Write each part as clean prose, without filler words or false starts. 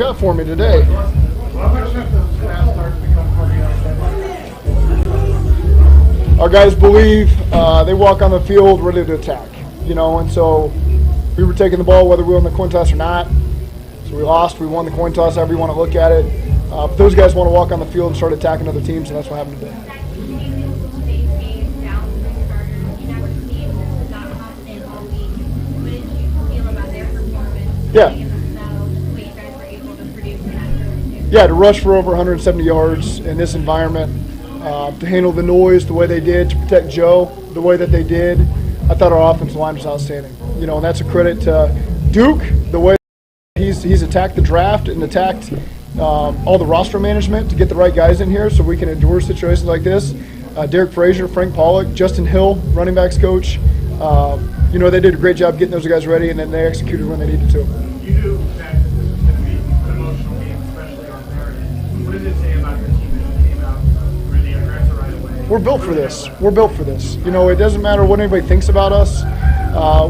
got for me today. Our guys believe they walk on the field ready to attack, and so we were taking the ball whether we won the coin toss or not. So we lost, we won the coin toss, however you want to look at it. But those guys want to walk on the field and start attacking other teams, and that's what happened today. Yeah, to rush for over 170 yards in this environment, to handle the noise the way they did, to protect Joe the way that they did. I thought our offensive line was outstanding. And that's a credit to Duke, the way he's attacked the draft and attacked all the roster management to get the right guys in here so we can endure situations like this. Derek Frazier, Frank Pollock, Justin Hill, running backs coach. They did a great job getting those guys ready, and then they executed when they needed to. You knew that this was going to be an emotional game, especially on Saturday. What does it say about your team that you came out really aggressive right away? We're built for this. We're built for this. It doesn't matter what anybody thinks about us.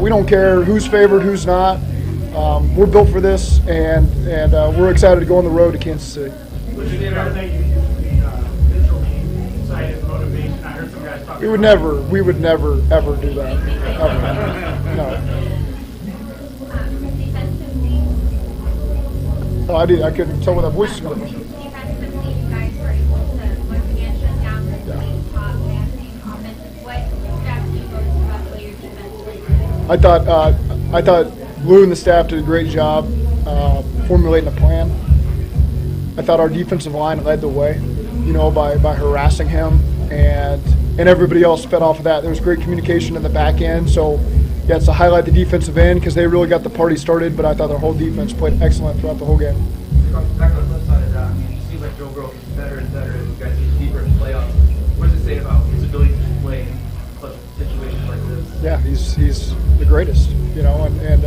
We don't care who's favored, who's not. We're built for this, and we're excited to go on the road to Kansas City. Would you say about that you used the neutral game side as motivation? I heard some guys talk. We would never, ever do that. Ever. No. Oh, I couldn't tell where that voice was coming from. I thought Lou and the staff did a great job formulating a plan. I thought our defensive line led the way, by harassing him, and everybody else fed off of that. There was great communication in the back end, so yeah, it's to highlight the defensive end because they really got the party started, but I thought their whole defense played excellent throughout the whole game. Back on the flip side of that, it seems like Joe Burrow gets better and better as you guys get deeper in the playoffs. What does it say about his ability to play in clutch situations like this? Yeah, he's the greatest, and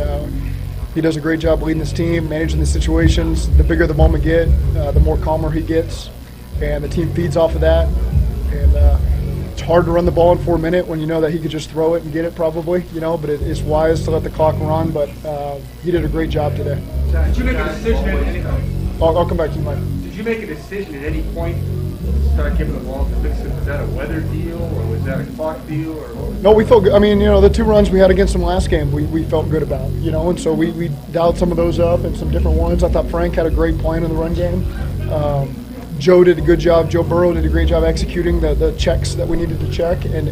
he does a great job leading this team, managing the situations. The bigger the moment get, the more calmer he gets, and the team feeds off of that. And it's hard to run the ball in 4 minutes when you know that he could just throw it and get it probably, but it's wise to let the clock run. But he did a great job today. Did you make a decision at any point? I'll come back to you, Mike. Did you make a decision at any point to start giving the ball to Mixon? Was that a weather deal or was that a clock deal? Or no, we felt good. I mean, the 2 runs we had against them last game, we felt good about, and so we dialed some of those up and some different ones. I thought Frank had a great plan in the run game. Joe did a good job. Joe Burrow did a great job executing the checks that we needed to check. And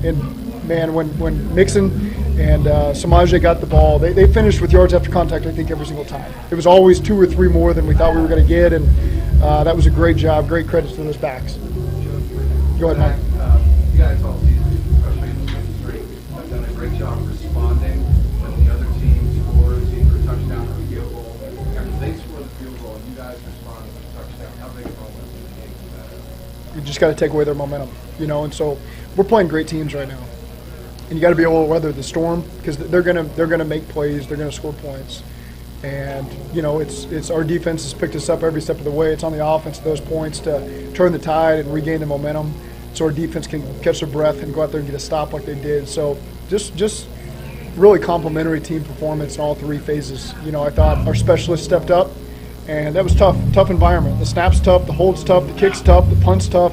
man, when Mixon and Samaje got the ball, they finished with yards after contact, I think, every single time. It was always 2 or 3 more than we thought we were going to get, and that was a great job. Great credits to those backs. Go ahead, Mike. You guys all season, especially in the street, have done a great job responding when the other team scores either a touchdown or a field goal. After they score the field goal and you guys respond with a touchdown, how big a moment in the game is that? You just got to take away their momentum, and so we're playing great teams right now. And you got to be able to weather the storm because they're gonna make plays, they're gonna score points, and it's our defense has picked us up every step of the way. It's on the offense those points to turn the tide and regain the momentum, so our defense can catch their breath and go out there and get a stop like they did. So just really complimentary team performance in all 3 phases. I thought our specialists stepped up, and that was tough environment. The snap's tough, the hold's tough, the kick's tough, the punt's tough.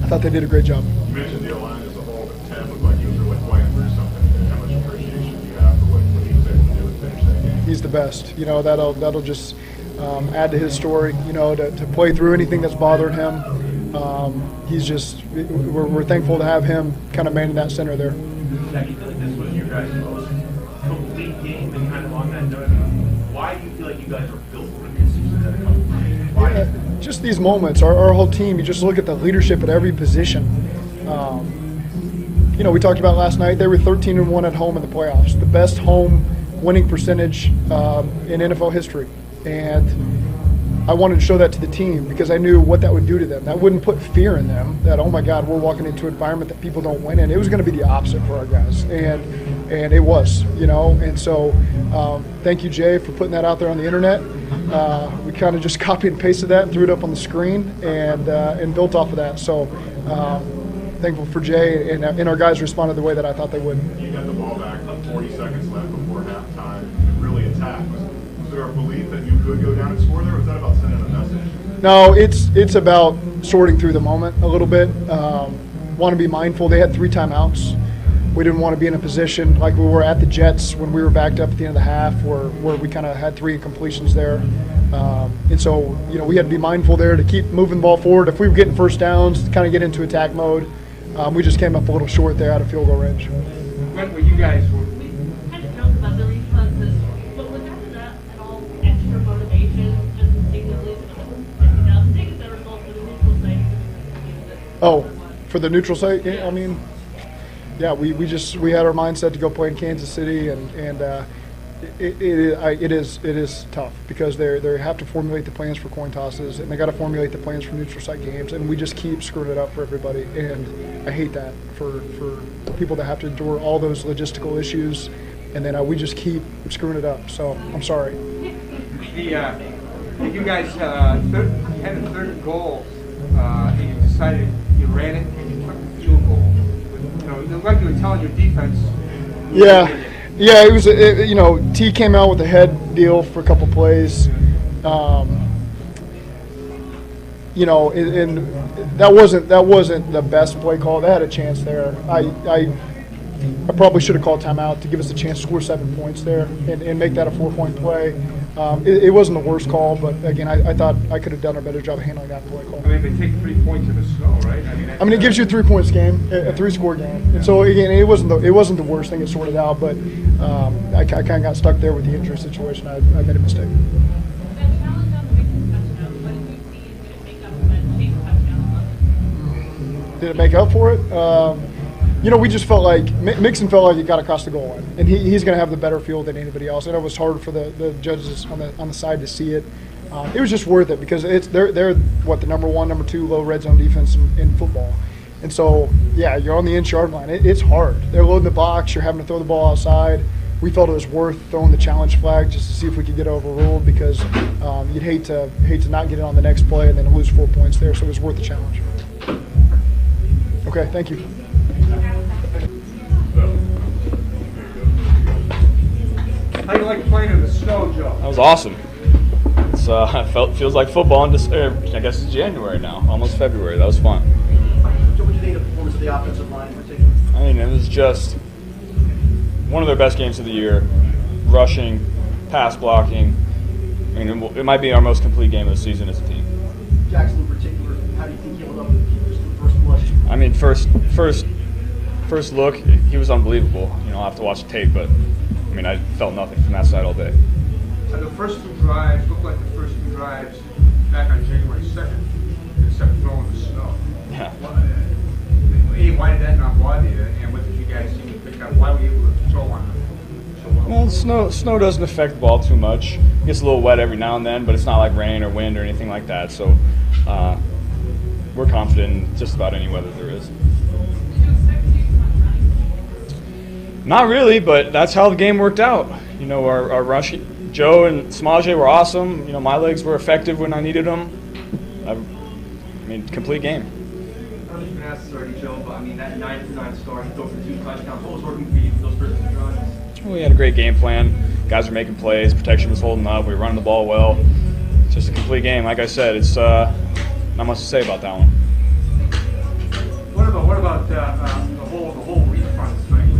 I thought they did a great job. You mentioned the line as a whole, but Tim looked like he was really playing through something. How much appreciation do you have for what he was able to do and finish that game? He's the best. That'll just add to his story. To play through anything that's bothered him. We're thankful to have him kind of manning that center there. Zach, you feel like this was your guys' most complete game, and kind of on that note, why do you feel like you guys are built for this season? Why? Just these moments, our whole team. You just look at the leadership at every position. We talked about last night. They were 13-1 at home in the playoffs, the best home winning percentage in NFL history, and I wanted to show that to the team because I knew what that would do to them. That wouldn't put fear in them that, oh my God, we're walking into an environment that people don't win in. It was going to be the opposite for our guys, and it was, and so thank you, Jay, for putting that out there on the internet. We kind of just copied and pasted that and threw it up on the screen and built off of that. So thankful for Jay, and our guys responded the way that I thought they would. You got the ball back, 40 seconds left before halftime, and really attacked. Was there a or belief that you could go down and score there? Or was that about sending a message? No, it's about sorting through the moment a little bit. Want to be mindful. They had 3 timeouts. We didn't want to be in a position like we were at the Jets when we were backed up at the end of the half, where we kind of had 3 incompletions there. And so, we had to be mindful there to keep moving the ball forward. If we were getting first downs, kind of get into attack mode. We just came up a little short there out of field goal range. When were you guys? Kind of joked about the responses, but was that at all extra motivation just to take the lead? Take it the result for the neutral site. Oh, for the neutral site? Yeah, I mean, yeah, we had our mindset to go play in Kansas City, and it is tough because they have to formulate the plans for coin tosses, and they got to formulate the plans for neutral site games, and we just keep screwing it up for everybody, and I hate that for people that have to endure all those logistical issues, and then we just keep screwing it up. So I'm sorry. You guys had a third goal, and you decided you ran it and you took the field goal. It looked like you were telling your defense. Yeah, it was. T came out with a head deal for a couple plays. And that wasn't the best play call. They had a chance there. I probably should have called timeout to give us a chance to score 7 points there and make that a 4-point play. It wasn't the worst call, but again, I thought I could have done a better job of handling that play call. I mean, they take 3 points in the snow, right? I mean, it gives you a 3-point game, a 3-score game, and so again, it wasn't the worst thing. It sorted out, but I kind of got stuck there with the injury situation. I made a mistake. Did it make up for it? We just felt like Mixon felt like he got across the goal line, and he's going to have the better field than anybody else. And it was hard for the judges on the side to see it. It was just worth it because they're the number 1, number 2 low red zone defense in football, and so yeah, you're on the inch-yard line. It's hard. They're loading the box. You're having to throw the ball outside. We felt it was worth throwing the challenge flag just to see if we could get overruled because you'd hate to not get it on the next play and then lose 4 points there. So it was worth the challenge. Okay, thank you. how do you like playing in the snow, Joe? That was awesome. Feels like football in I guess it's January now, almost February. That was fun. What do you think of the performance of the offensive line in particular? I mean, it was just one of their best games of the year. Rushing, pass blocking. I mean, it might be our most complete game of the season as a team. Jackson in particular, how do you think he held up just in the first blush? I mean, first look, he was unbelievable. I'll have to watch the tape, but I mean, I felt nothing from that side all day. The first 2 drives looked like the first 2 drives back on January 2nd, except throwing the snow. Yeah. Why did that not bother you? And what did you guys seem to pick up? Why were you able to throw on them so well? Well, snow doesn't affect the ball too much. It gets a little wet every now and then, but it's not like rain or wind or anything like that. So we're confident in just about any weather there is. Not really, but that's how the game worked out. Our rush, Joe and Samaje were awesome. My legs were effective when I needed them. I mean, complete game. I don't know if you've been asked this already, Joe, but I mean, that 9-for-9 start, you go for 2 touchdowns. What was working for you for those first 2 drives? We had a great game plan. Guys were making plays. Protection was holding up. We were running the ball well. It's just a complete game. Like I said, it's not much to say about that one. What about the whole refund thing?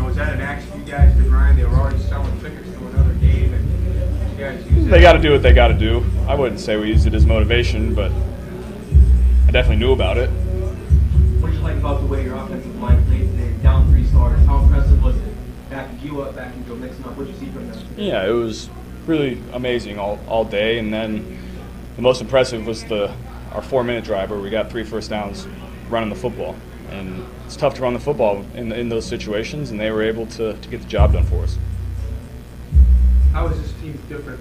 Was that an axe for you guys to grind? They were already selling tickets to another game, and you guys used They got to do what they got to do. I wouldn't say we used it as motivation, but I definitely knew about it. What did you like about the way your offensive line played today? Down 3 starters. How impressive was it? Backing you up, backing Joe Mixon up. What did you see from them? Yeah, it was really amazing all day, and then the most impressive was our 4-minute drive where we got 3 first downs running the football. And it's tough to run the football in those situations, and they were able to get the job done for us. How is this team different?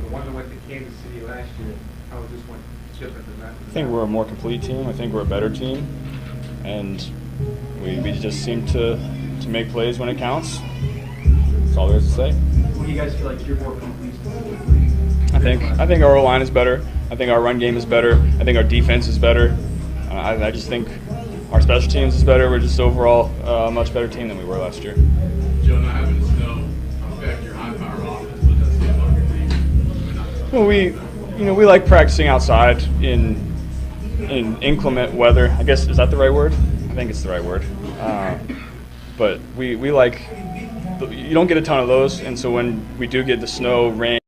The one that went to Kansas City last year, how is this one different than that? I think we're a more complete team. I think we're a better team. And we just seem to make plays when it counts. That's all there is to say. What do you guys feel like you're more complete specifically? I think our O-line is better. I think our run game is better. I think our defense is better. I just think our special teams is better. We're just overall a much better team than we were last year. Joe, not having snow affect your high-power offense? Well, we like practicing outside in inclement weather. I guess, is that the right word? I think it's the right word. But we like, you don't get a ton of those, and so when we do get the snow, rain,